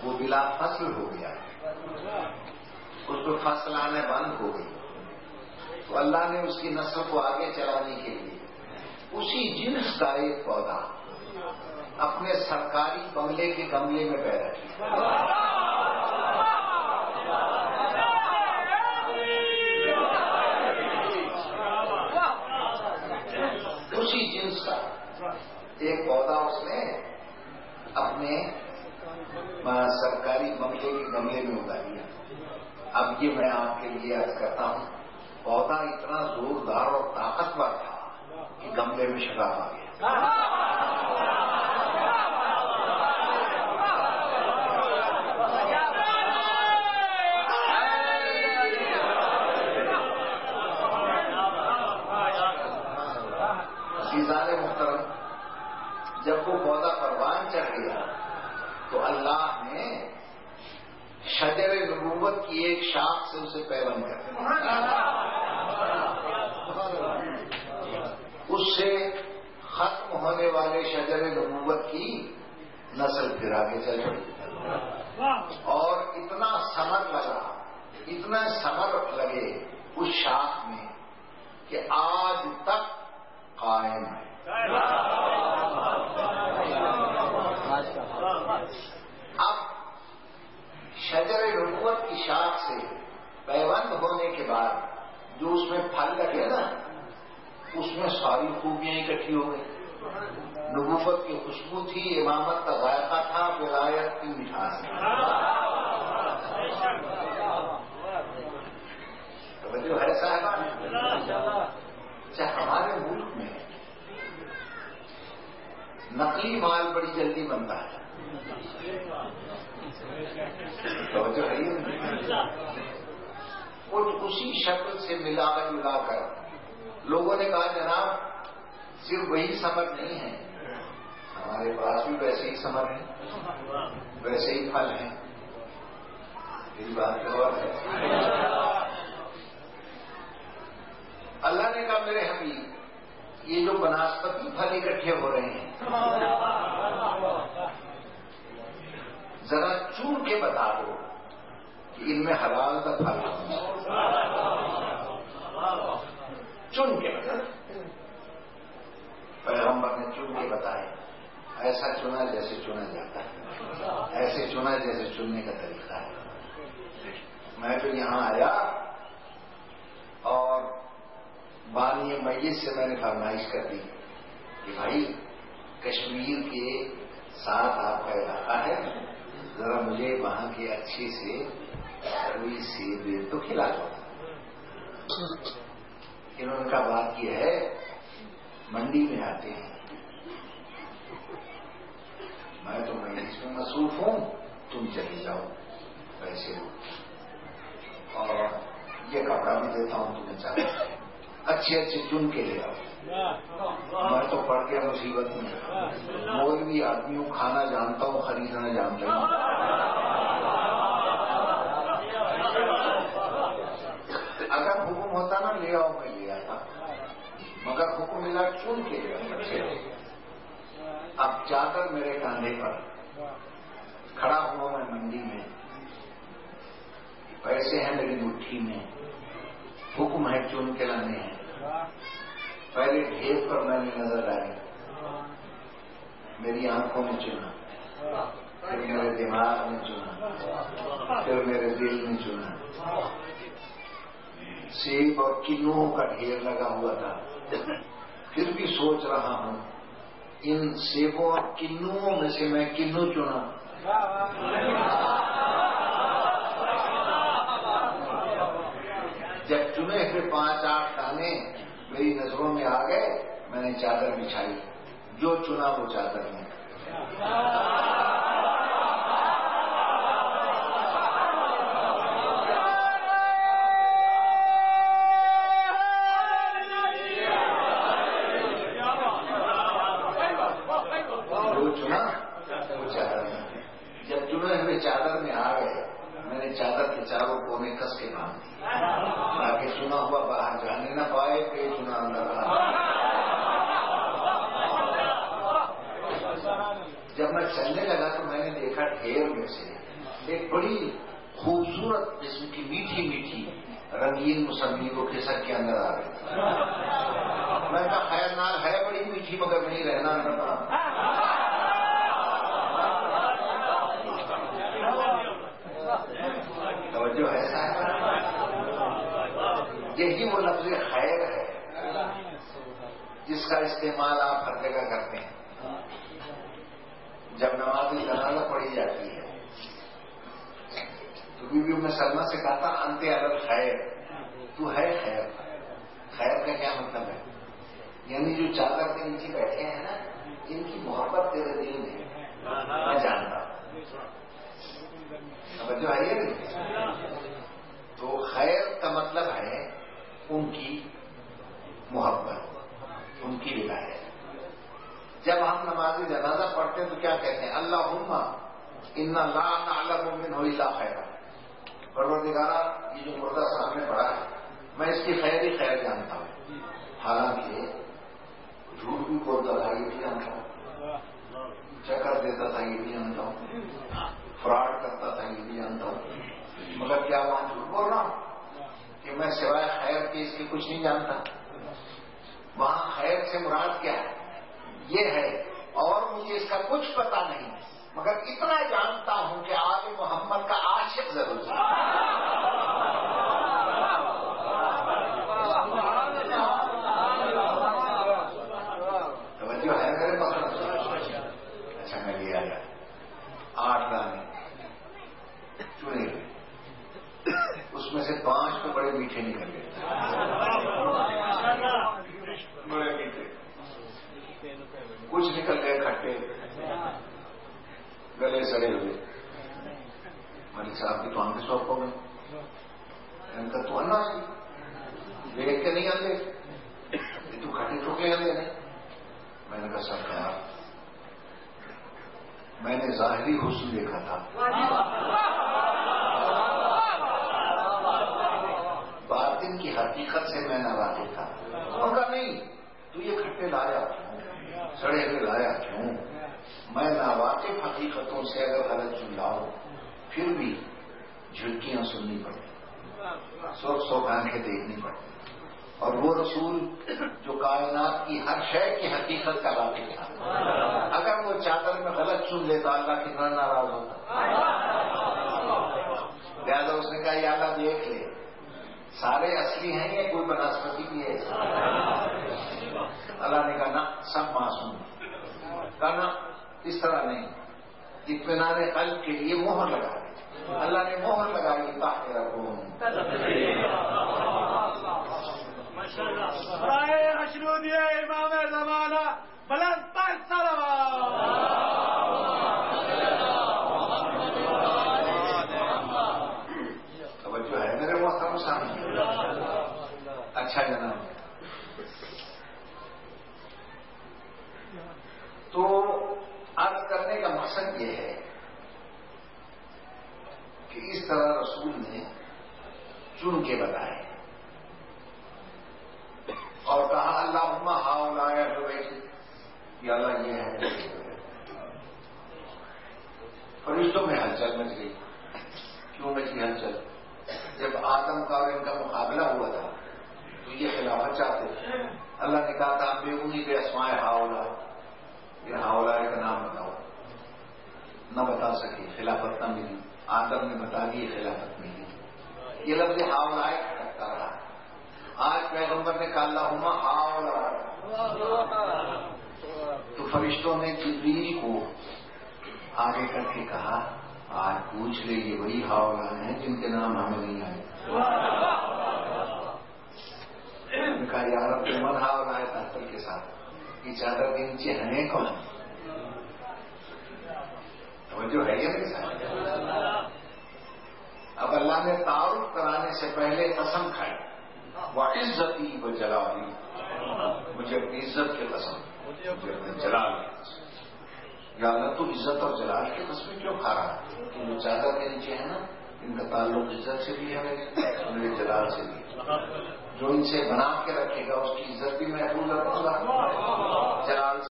وہ بلا فصل ہو گیا، اس کو فصل آنے بند ہو گئی، تو اللہ نے اس کی نسل کو آگے چلانے کے لیے اسی جنس کا ایک پودا اپنے سرکاری بنگلے کے گملے میں پیدا کیا۔ اسی جنس کا ایک پودا اس نے اپنے سرکاری بنگلے کے گملے میں اگا دیا۔ اب یہ میں آپ کے لیے عرض کرتا ہوں، پودا اتنا زوردار اور طاقتور تھا کہ گملے میں شگاف آ گیا۔ عزیزان محترم، جب وہ پودا پروان چڑھ گیا تو اللہ نے شجر نبوت کی ایک شاخ سے اسے پیوند کر دیا، اس سے ختم ہونے والے شجر نبوت کی نسل پھر آگے چل پڑی، اور اتنا ثمر لگا، اتنا ثمر لگے اس شاخ میں کہ آج تک قائم ہے۔ اب شجر نبوت کی شاخ سے پیوند ہونے کے بعد جو اس میں پھل لگے نا، اس میں ساری خوبیاں اکٹھی ہو گئی۔ نبوت کی خوشبو تھی، امامت کا ذائقہ تھا، ولایت کی مٹھاس تھی۔ توجہ ہے صاحب؟ ہمارے ملک میں نقلی مال بڑی جلدی بنتا ہے، توجہ ہے وہ اسی شکل سے ملا کر لوگوں نے کہا جناب صرف وہی ثمر نہیں ہے، ہمارے پاس بھی ویسے ہی ثمر ہیں، ویسے ہی پھل ہیں۔ میری بات غور ہے؟ اللہ نے کہا میرے حبیب یہ جو بناسپتی پھل اکٹھے ہو رہے ہیں ذرا چون کے بتا دو کہ ان میں حلال کا پھل ہے، چن کے بتا دو۔ پیغمبر نے چن کے بتایا، ایسا چنا جیسے چنا جاتا ہے، ایسے چنا جیسے چننے کا طریقہ ہے۔ میں تو یہاں آیا اور بانی میت سے میں نے فرمائش کر دی کہ بھائی کشمیر کے ساتھ آپ کا علاقہ ہے، ذرا مجھے وہاں کے اچھے سے کوئی سیب تو کھلا دو۔ انہوں نے کہا بات یہ ہے منڈی میں آتے ہیں، میں تو اس میں مصروف ہوں، تم چلے جاؤ پیسے دو اور یہ کپڑا بھی دیتا ہوں تمہیں، چاہے اچھے چن کے لے آؤ۔ میں تو پڑ گیا مصیبت میں، مولوی آدمیوں کھانا جانتا ہوں، خریدنا جانتا ہوں۔ اگر حکم ہوتا نا لے آؤ میں لے آتا، مگر حکم ملا چن کے لے آؤ۔ اب چادر میرے کاندھے پر کھڑا ہوا میں منڈی میں، پیسے ہیں میری مٹھی میں، حکم ہے چن کے لانے ہیں۔ پہلے ڈھیر پر میں نے نظر آئی، میری آنکھوں میں چنا، پھر میرے دماغ میں چنا، پھر میرے دل میں چنا۔ سیب اور کنوں کا ڈھیر لگا ہوا تھا، پھر بھی سوچ رہا ہوں ان سیبوں اور کنوں میں سے میں کنوں چنا۔ جب چنے ہوئے 5-8 دانے میری نظروں میں آ گئے، میں نے چادر بچھائی، جو چنا وہ چادر میں۔ جو چنا وہ چادر میں۔ جب چنے ہوئے چادر میں آ گئے، میں نے چادر کے چاروں کونے کس کے باندھ دی تاکہ چنا ہوا باہر جانے نہ پائے، کہ چنا اندر آ۔ جب میں چلنے لگا تو میں نے دیکھا ڈھیر میں سے ایک بڑی خوبصورت قسم کی میٹھی میٹھی رنگین موسمی کو کیسر کے اندر آ گئی. میں کہا خیر نال ہے بڑی میٹھی مگر نہیں رہنا پڑا. توجہ ہے صاحب. یہی وہ لفظ خیر ہے جس کا استعمال آپ ہر جگہ کرتے ہیں. جب نماز جنازہ پڑھی جاتی ہے تو بی بی ام سلمہ سے کہا تھا انت علی خیر، تو ہے خیر. خیر کا کیا مطلب ہے؟ یعنی جو چادر کے نیچے بیٹھے ہیں نا، ان کی محبت تیرے دل میں میں جانتا ہوں. جو ہے یہ تو خیر کا مطلب ہے ان کی محبت، ان کی ولایت. جب ہم نماز جنازہ پڑھتے ہیں تو کیا کہتے ہیں؟ اللہم ان لا نعلم منہ الا خیرا. پروردگارا یہ جو مردہ سامنے پڑا ہے میں اس کی خیر ہی خیر جانتا ہوں. حالانکہ جھوٹ بھی بولتا تھا یہ بھی جانتا ہوں، چکر دیتا تھا یہ بھی جانتا ہوں، فراڈ کرتا تھا یہ بھی جانتا ہوں، مگر کیا وہاں جھوٹ بول رہا ہوں کہ میں سوائے خیر کے اس کی کچھ نہیں جانتا؟ وہاں خیر سے مراد کیا ہے؟ یہ ہے اور مجھے اس کا کچھ پتا نہیں مگر اتنا جانتا ہوں کہ آل محمد کا عاشق ضرور ہے. توجہ ہے میرے مقصد. اچھا میں لے آیا 8 دانے چنے، اس میں سے 5 تو بڑے میٹھے نکل گئے، بڑے میٹھے. کچھ نکل گئے کھٹے، گلے سڑے ہوئے. ملک صاحب کی تو ہم بھی سوپ ہو گئے. ان کا تو انا دیکھ کے نہیں آتے یہ تو کھٹے ٹوکے آتے نہیں. میں نے کہا سرکار میں نے ظاہری حسن دیکھا تھا، باطن کی حقیقت سے میں نہ واقف تھا. ان کا نہیں تو یہ کھٹے لایا کیوں، سڑے ہوئے لایا کیوں؟ میں ناواقف حقیقتوں سے اگر غلط چن لاؤں پھر بھی جھٹکیاں سننی پڑتی، سوکھ آنکھیں دیکھنی پڑتی. اور وہ رسول جو کائنات کی ہر شے کی حقیقت کا واقف تھا، اگر وہ چادر میں غلط چن لیتا اللہ کتنا ناراض ہوتا. لہٰذا اس نے کہا یا اللہ دیکھ لے سارے اصلی ہیں یا کوئی بنسپتی بھی ہے؟ اللہ نے کہا نا سب معصوم. کہا نا اس طرح نہیں، اطمینان قلب کے لیے مہر لگا دی. اللہ نے مہر لگائی تاکہ رکھوں مشرود امام زمانہ بلند پر توجہ ہے میرے محترم سامنے. اچھا جناب، تو عرض کرنے کا مقصد یہ ہے کہ اس طرح رسول نے چن کے بتائے اور کہا اللہم ہؤلاء یا اللہ یہ ہے. فرشتوں میں ہلچل مچ گئی. کیوں مچ گئی ہلچل؟ جب آدم کا اور ان کا مقابلہ ہوا تھا تو یہ خلافت چاہتے تھے. اللہ نے کہا تھا بے انہی بے اسماء ہؤلاء، یہ ہؤلاء کا نام بتاؤ. نہ بتا سکے، خلافت نہ ملی. آدم نے بتا دی خلافت ملی. یہ لفظ ہؤلاء کھٹکتا رہا. آج پیغمبر نے کہا اللہم ہؤلاء، تو فرشتوں نے جبریل کو آگے کر کے کہا آج پوچھ لے یہ وہی ہؤلاء ہیں جن کے نام ہمیں نہیں آئے. کہا یا رب من ہؤلاء تحفل کے ساتھ یہ چادر کے نیچے ہیں کون؟ توجہ ہے یہ میرے ساتھ. اب اللہ نے تعارف کرانے سے پہلے قسم کھائی وعزتی وجلالی، مجھے اپنی عزت کی قسم، مجھے اپنے جلال کی قسم. یا اللہ تو عزت اور جلال کی قسمیں کیوں کھا رہا ہے؟ کہ جو چادر کے نیچے ہے نا ان کا تعلق عزت سے بھی ہے میرے جلال سے بھی. جو ان سے بنا کے رکھے گا اس کی عزت بھی محفوظ رکھوں گا، جلال